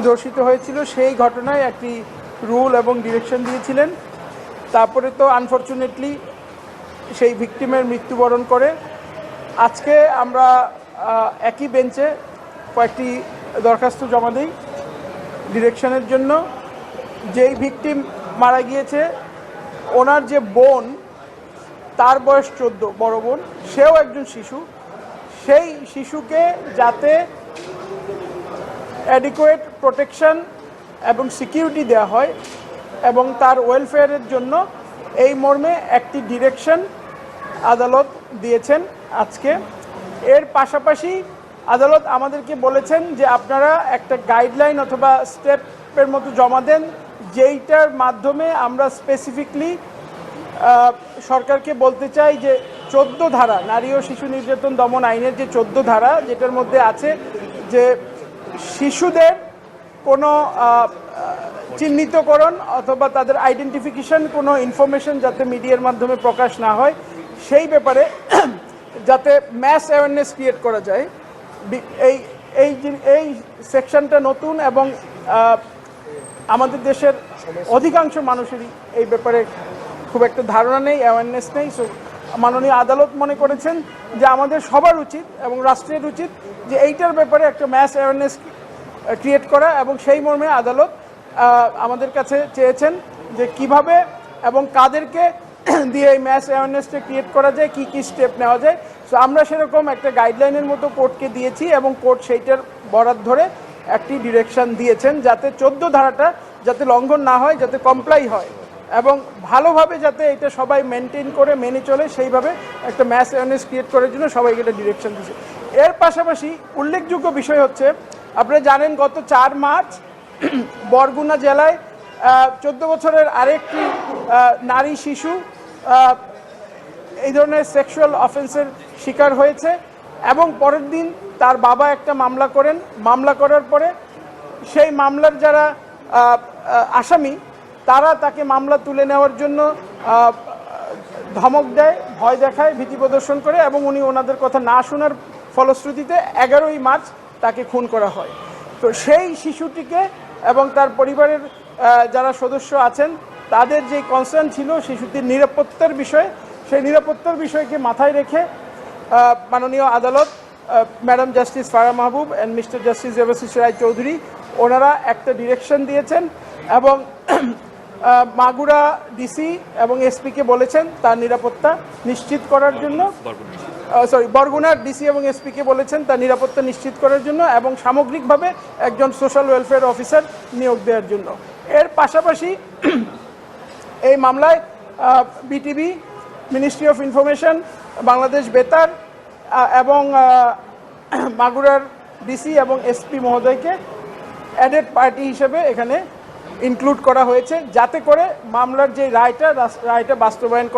ধর্ষিত হয়েছিল সেই ঘটনায় একটি রুল এবং ডিরেকশন দিয়েছিলেন। তারপরে তো আনফর্চুনেটলি সেই ভিকটিমের মৃত্যুবরণ করে। আজকে আমরা একই বেঞ্চে কয়েকটি দরখাস্ত জমা দিই ডিরেকশনের জন্য। যেই ভিকটিম মারা গিয়েছে ওনার যে বোন, তার বয়স 14, বড় বোন, সেও একজন শিশু। সেই শিশুকে যাতে অ্যাডিকুয়েট প্রোটেকশন এবং সিকিউরিটি দেওয়া হয় এবং তার ওয়েলফেয়ারের জন্য এই মর্মে একটি ডিরেকশন আদালত দিয়েছেন আজকে। এর পাশাপাশি আদালত আমাদেরকে বলেছেন যে আপনারা একটা গাইডলাইন অথবা স্টেপের মতো জমা দেন, যেইটার মাধ্যমে আমরা স্পেসিফিকলি সরকারকে বলতে চাই যে 14 ধারা, নারী ও শিশু নির্যাতন দমন আইনের যে 14 ধারা, যেটার মধ্যে আছে যে শিশুদের কোনো চিহ্নিতকরণ অথবা তাদের আইডেন্টিফিকেশন কোনো ইনফরমেশন যাতে মিডিয়ার মাধ্যমে প্রকাশ না হয়, সেই ব্যাপারে যাতে ম্যাস অ্যাওয়ারনেস ক্রিয়েট করা যায়। এই এই এই সেকশনটা নতুন এবং আমাদের দেশের অধিকাংশ মানুষেরই এই ব্যাপারে খুব একটা ধারণা নেই, অ্যাওয়ারনেস নেই। সো মাননীয় আদালত মনে করেছেন যে আমাদের সবার উচিত এবং রাষ্ট্রের উচিত যে এইটার ব্যাপারে একটা ম্যাস অ্যাওয়ারনেস ক্রিয়েট করা, এবং সেই মর্মে আদালত আমাদের কাছে চেয়েছেন যে কিভাবে এবং কাদেরকে দিয়ে এই ম্যাস অ্যাওয়ারনেসটা ক্রিয়েট করা যায়, কি কি স্টেপ নেওয়া যায়। সো আমরা সেরকম একটা গাইডলাইনের মতো কোর্টকে দিয়েছি এবং কোর্ট সেইটার বরাত ধরে একটি ডিরেকশন দিয়েছেন যাতে 14 ধারাটা যাতে লঙ্ঘন না হয়, যাতে কমপ্লাই হয় এবং ভালোভাবে যাতে এটা সবাই মেনটেন করে মেনে চলে, সেইভাবে একটা ম্যাস অ্যাওয়ারনেস ক্রিয়েট করার জন্য সবাইকে এটা ডিরেকশন দিয়েছে। এর পাশাপাশি উল্লেখযোগ্য বিষয় হচ্ছে, আপনারা জানেন গত 4 মার্চ বরগুনা জেলায় 14 বছরের আরেকটি নারী শিশু এই ধরনের সেক্সুয়াল অফেন্সের শিকার হয়েছে এবং পরের দিন তার বাবা একটা মামলা করেন। মামলা করার পরে সেই মামলার যারা আসামি, তারা তাকে মামলা তুলে নেওয়ার জন্য ধমক দেয়, ভয় দেখায়, ভীতি প্রদর্শন করে এবং উনি ওনাদের কথা না শোনার ফলশ্রুতিতে 11ই মার্চ তাকে খুন করা হয়। তো সেই শিশুটিকে এবং তার পরিবারের যারা সদস্য আছেন তাদের যে কনসার্ন ছিল শিশুটির নিরাপত্তার বিষয়ে, সেই নিরাপত্তার বিষয়কে মাথায় রেখে মাননীয় আদালত madam justice Farah Mahbub and mister justice Debashish Roy Chowdhury ওনারা একটা ডিরেকশন দিয়েছেন এবং মাগুরা ডিসি এবং এসপিকে বলেছেন তার নিরাপত্তা নিশ্চিত করার জন্য, বরগুনার ডিসি এবং এসপিকে বলেছেন তার নিরাপত্তা নিশ্চিত করার জন্য এবং সামগ্রিকভাবে একজন সোশ্যাল ওয়েলফেয়ার অফিসার নিয়োগ দেওয়ার জন্য। এর পাশাপাশি এই মামলায় BTV, ministry of information, Bangladesh বেতার এবং মাগুরার ডিসি এবং এসপি মহোদয়কে অ্যাডেড পার্টি হিসেবে এখানে ইনক্লুড করা হয়েছে, যাতে করে মামলার যে রায়টা বাস্তবায়ন